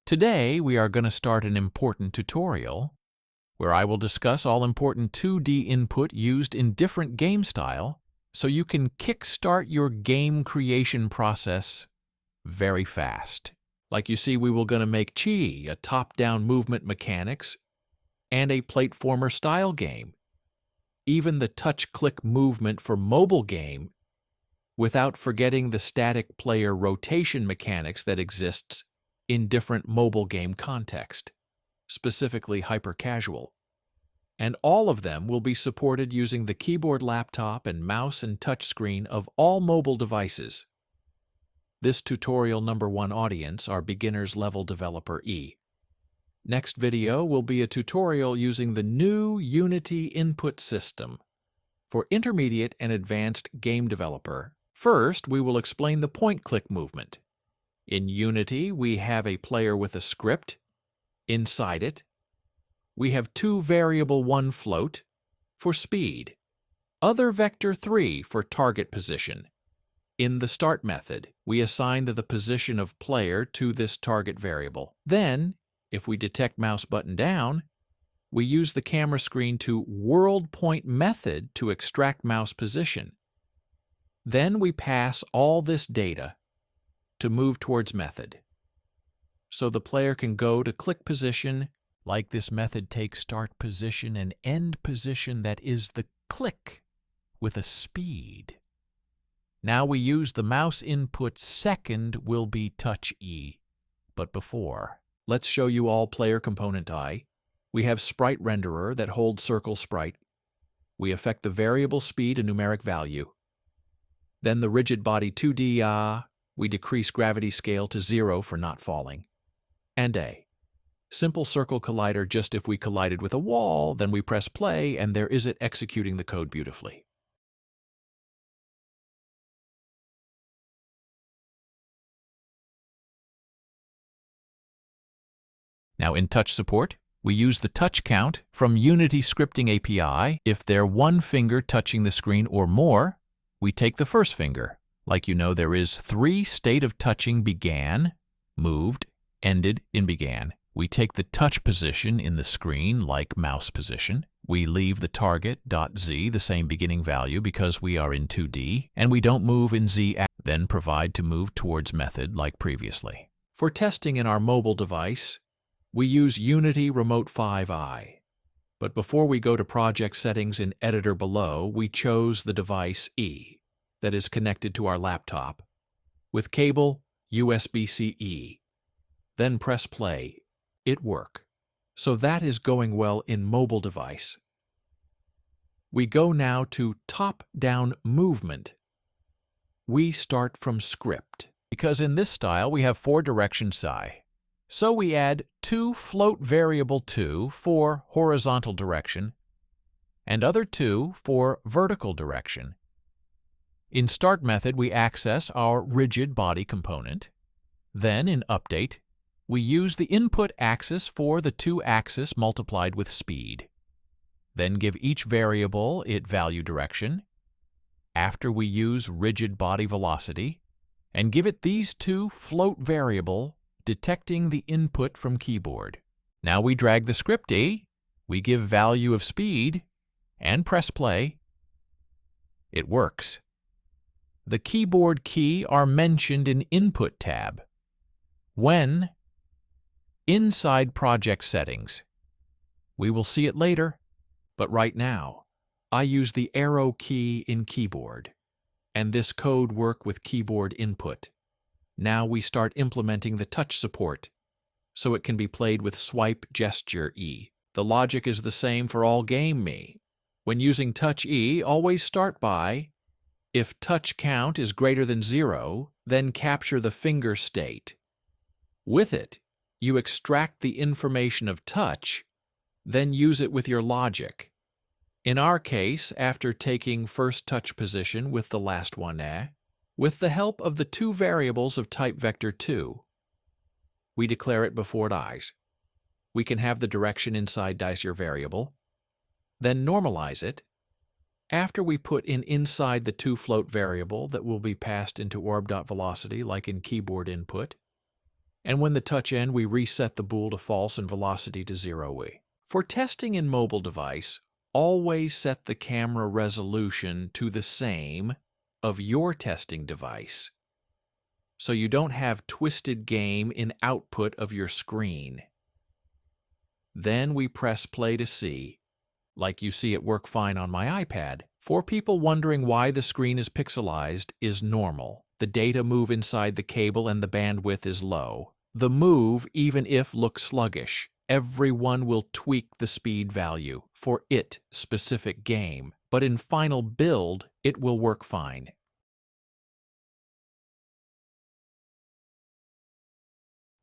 Today, we are going to start an important tutorial where I will discuss all important 2D input used in different game style so you can kickstart your game creation process very fast. Like you see, we will going to make Chi, a top-down movement mechanics, and a platformer style game. Even the touch-click movement for mobile game, without forgetting the static player rotation mechanics that exists in different mobile game context, specifically hyper-casual. And all of them will be supported using the keyboard, laptop, and mouse and touchscreen of all mobile devices. This tutorial number 1 audience are beginners level developer E. Next video will be a tutorial using the new Unity input system for intermediate and advanced game developer. First, we will explain the point-click movement. In Unity, we have a player with a script. Inside it, we have 2 variable 1 float for speed, other vector 3 for target position. In the start method, we assign the position of player to this target variable. Then, if we detect mouse button down, we use the camera screen to world point method to extract mouse position. Then we pass all this data to move towards method. So the player can go to click position, like this method takes start position and end position that is the click with a speed. Now we use the mouse input second will be touch E, but before. Let's show you all player component I. We have sprite renderer that holds circle sprite. We affect the variable speed a numeric value. Then the rigid body 2D, we decrease gravity scale to 0 for not falling. And A. Simple circle collider, just if we collided with a wall, then we press play and there is it executing the code beautifully. Now in touch support, we use the touch count from Unity Scripting API. If they're 1 finger touching the screen or more, we take the first finger. Like you know, there is 3 state of touching: began, moved, ended in began. We take the touch position in the screen like mouse position. We leave the target .z the same beginning value because we are in 2D, and we don't move in Z, then provide to move towards method like previously. For testing in our mobile device, we use Unity Remote 5i. But before we go to project settings in editor below, we chose the device E that is connected to our laptop with cable USB-C. Then press play. It work. So that is going well in mobile device. We go now to top-down movement. We start from script, because in this style we have 4 directions I. So we add 2 float variable 2 for horizontal direction and other 2 for vertical direction. In start method, we access our rigid body component. Then in update, we use the input axis for the 2 axis multiplied with speed. Then give each variable its value direction. After we use rigid body velocity and give it these 2 float variable detecting the input from keyboard. Now we drag the script E, we give value of speed, and press play. It works. The keyboard key are mentioned in Input tab. When inside project settings. We will see it later, but right now, I use the arrow key in keyboard, and this code work with keyboard input. Now we start implementing the touch support, so it can be played with swipe gesture E. The logic is the same for all game me. When using touch E, always start by, if touch count is greater than 0, then capture the finger state. With it, you extract the information of touch, then use it with your logic. In our case, after taking first touch position with the last one, with the help of the 2 variables of type vector 2, we declare it before dies. We can have the direction inside dicer variable, then normalize it. After we put in inside the 2 float variable that will be passed into orb.velocity like in keyboard input, And when the touch ends, we reset the bool to false and velocity to 0. For testing in mobile device, always set the camera resolution to the same of your testing device, so you don't have twisted game in output of your screen. Then we press play to see, like you see it work fine on my iPad. For people wondering why the screen is pixelized is normal. The data move inside the cable and the bandwidth is low. The move, even if looks sluggish, everyone will tweak the speed value for its specific game, but in final build, it will work fine.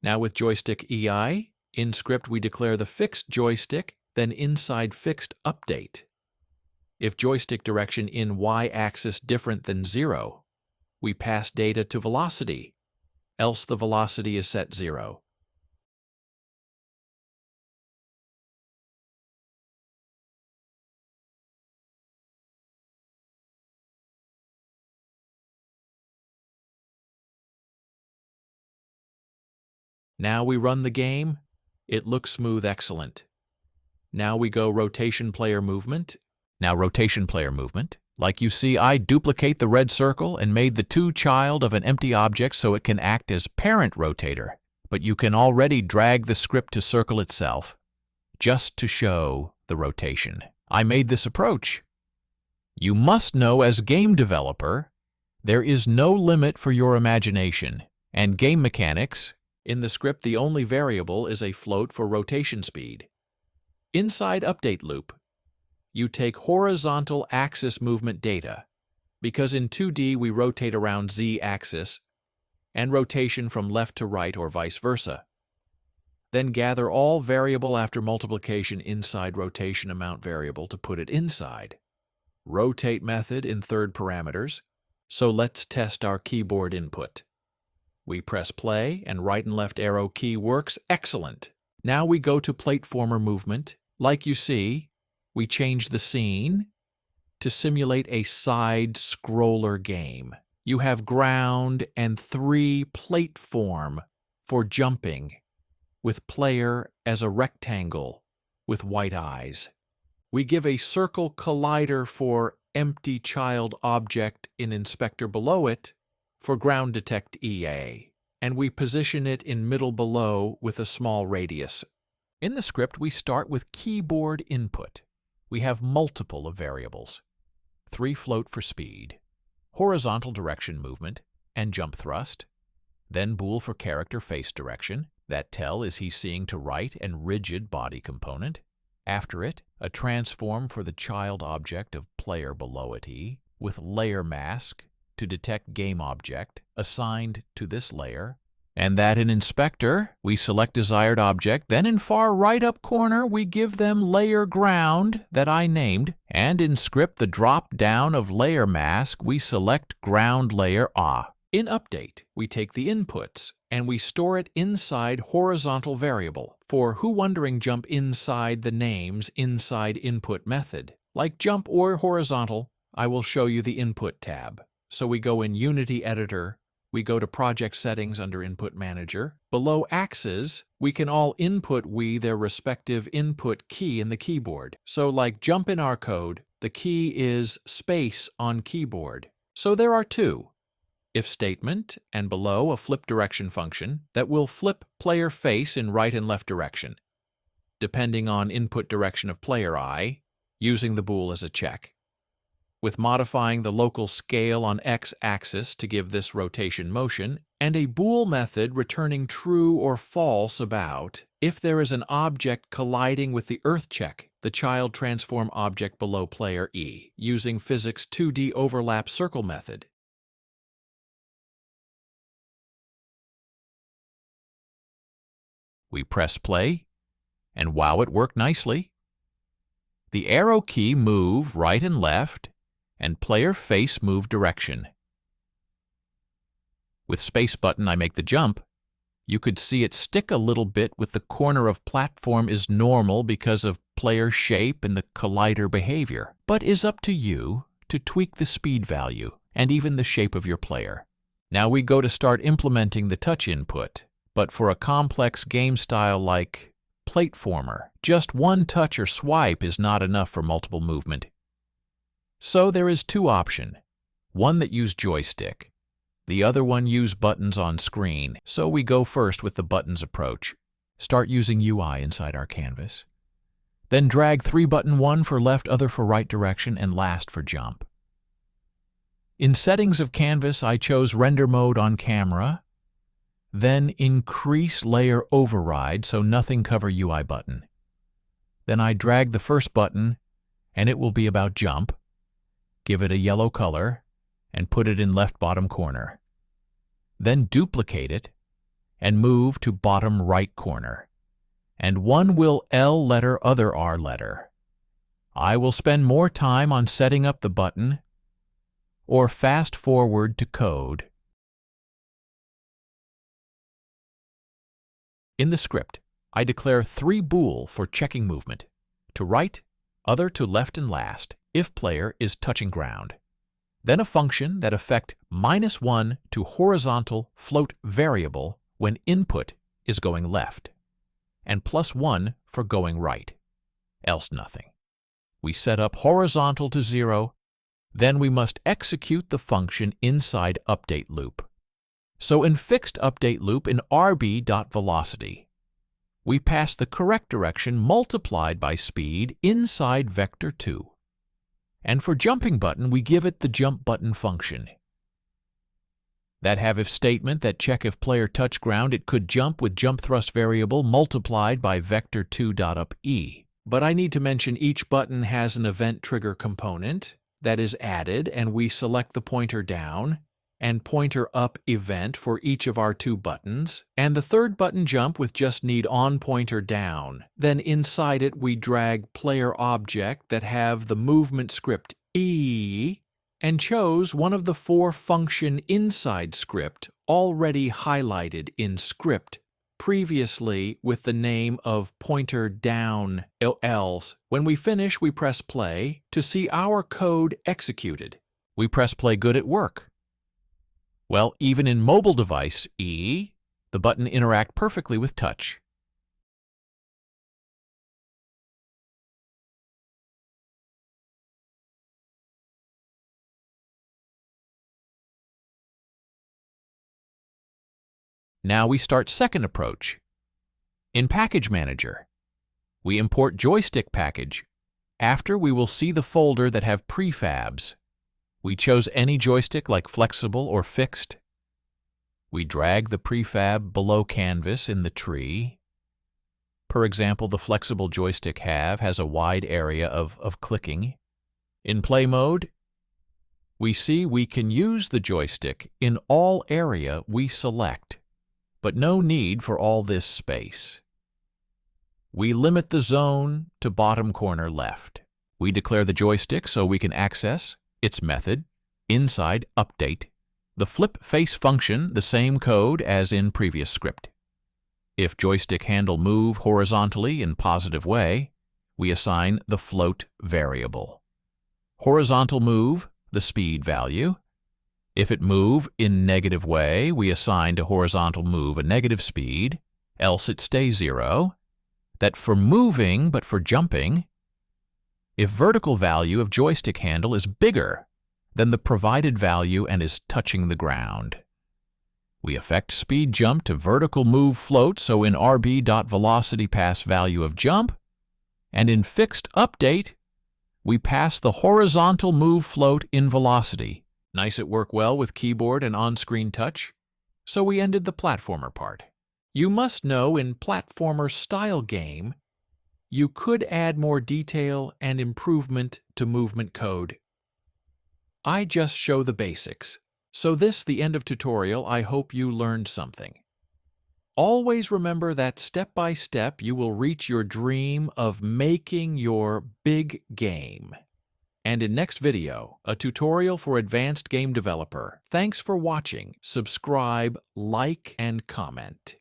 Now with joystick EI, in script we declare the fixed joystick, then inside fixed update. If joystick direction in y-axis different than 0, we pass data to velocity, else the velocity is set 0. Now we run the game. It looks smooth, excellent. Now we go rotation player movement. Like you see, I duplicate the red circle and made the to child of an empty object so it can act as parent rotator. But you can already drag the script to circle itself, just to show the rotation. I made this approach. You must know as game developer, there is no limit for your imagination. And game mechanics, in the script the only variable is a float for rotation speed. Inside update loop, you take horizontal axis movement data, because in 2D we rotate around z-axis, and rotation from left to right or vice versa. Then gather all variable after multiplication inside rotation amount variable to put it inside. Rotate method in third parameters, so let's test our keyboard input. We press play and right and left arrow key works excellent. Now we go to plateformer movement. Like you see, we change the scene to simulate a side scroller game. You have ground and 3 platform for jumping, with player as a rectangle with white eyes. We give a circle collider for empty child object in inspector below it for ground detect EA, and we position it in middle below with a small radius. In the script, we start with keyboard input. We have multiple of variables. 3 float for speed, horizontal direction movement, and jump thrust. Then bool for character face direction. That tell is he seeing to right and rigid body component. After it, a transform for the child object of player below it E, with layer mask to detect game object assigned to this layer. And that in inspector, we select desired object, then in far right up corner, we give them layer ground that I named, and in script the drop down of layer mask, we select ground layer A. In update, we take the inputs and we store it inside horizontal variable for who wondering jump inside the names inside input method. Like jump or horizontal, I will show you the input tab. So we go in Unity Editor, we go to Project Settings under Input Manager. Below Axes, we can all input their respective input key in the keyboard. So like jump in our code, the key is space on keyboard. So there are 2. If statement, and below a flip direction function that will flip player face in right and left direction, depending on input direction of player eye, using the bool as a check. With modifying the local scale on x-axis to give this rotation motion, and a bool method returning true or false about if there is an object colliding with the earth check, the child transform object below player E, using physics 2D overlap circle method. We press play, and wow, it worked nicely. The arrow key move right and left, and player face move direction. With space button I make the jump. You could see it stick a little bit with the corner of platform is normal because of player shape and the collider behavior, but is up to you to tweak the speed value and even the shape of your player. Now we go to start implementing the touch input. But for a complex game style like platformer, just one touch or swipe is not enough for multiple movement. So there is two options. One that use joystick. The other one use buttons on screen. So we go first with the buttons approach. Start using UI inside our canvas. Then drag 3 button, one for left, other for right direction, and last for jump. In settings of canvas, I chose render mode on camera, then increase layer override so nothing cover UI button. Then I drag the first button, and it will be about jump. Give it a yellow color, and put it in left bottom corner. Then duplicate it, and move to bottom right corner. And one will L letter, other R letter. I will spend more time on setting up the button, or fast forward to code. In the script, I declare 3 bool for checking movement: to right, other to left and last, if player is touching ground. Then a function that affect -1 to horizontal float variable when input is going left, and +1 for going right, else nothing. We set up horizontal to 0, then we must execute the function inside update loop. So in fixed update loop in rb.velocity, we pass the correct direction multiplied by speed inside vector 2. And for jumping button, we give it the jump button function. That have if statement that check if player touch ground, it could jump with jump thrust variable multiplied by vector 2.up_e. But I need to mention each button has an event trigger component that is added, and we select the pointer down and pointer up event for each of our 2 buttons, and the third button jump with just need on pointer down. Then inside it we drag player object that have the movement script E, and chose one of the 4 function inside script already highlighted in script previously with the name of pointer down else. When we finish, we press play to see our code executed. We press play, good at work. Well, even in mobile device E, the button interact perfectly with touch. Now we start second approach. In Package Manager, we import joystick package. After, we will see the folder that have prefabs. We chose any joystick like flexible or fixed. We drag the prefab below canvas in the tree. For example, the flexible joystick has a wide area of clicking. In play mode, we see we can use the joystick in all area we select, but no need for all this space. We limit the zone to bottom corner left. We declare the joystick so we can access its method inside update. The flip face function, the same code as in previous script. If joystick handle move horizontally in positive way, we assign the float variable. Horizontal move, the speed value. If it move in negative way, we assign to horizontal move a negative speed, else it stays 0. That for moving, but for jumping, if vertical value of joystick handle is bigger than the provided value and is touching the ground. We affect speed jump to vertical move float, so in rb.velocity pass value of jump, and in fixed update, we pass the horizontal move float in velocity. Nice, it worked well with keyboard and on-screen touch. So we ended the platformer part. You must know in platformer style game, you could add more detail and improvement to movement code. I just show the basics. So this, the end of tutorial, I hope you learned something. Always remember that step by step you will reach your dream of making your big game. And in next video, a tutorial for advanced game developer. Thanks for watching. Subscribe, like, and comment.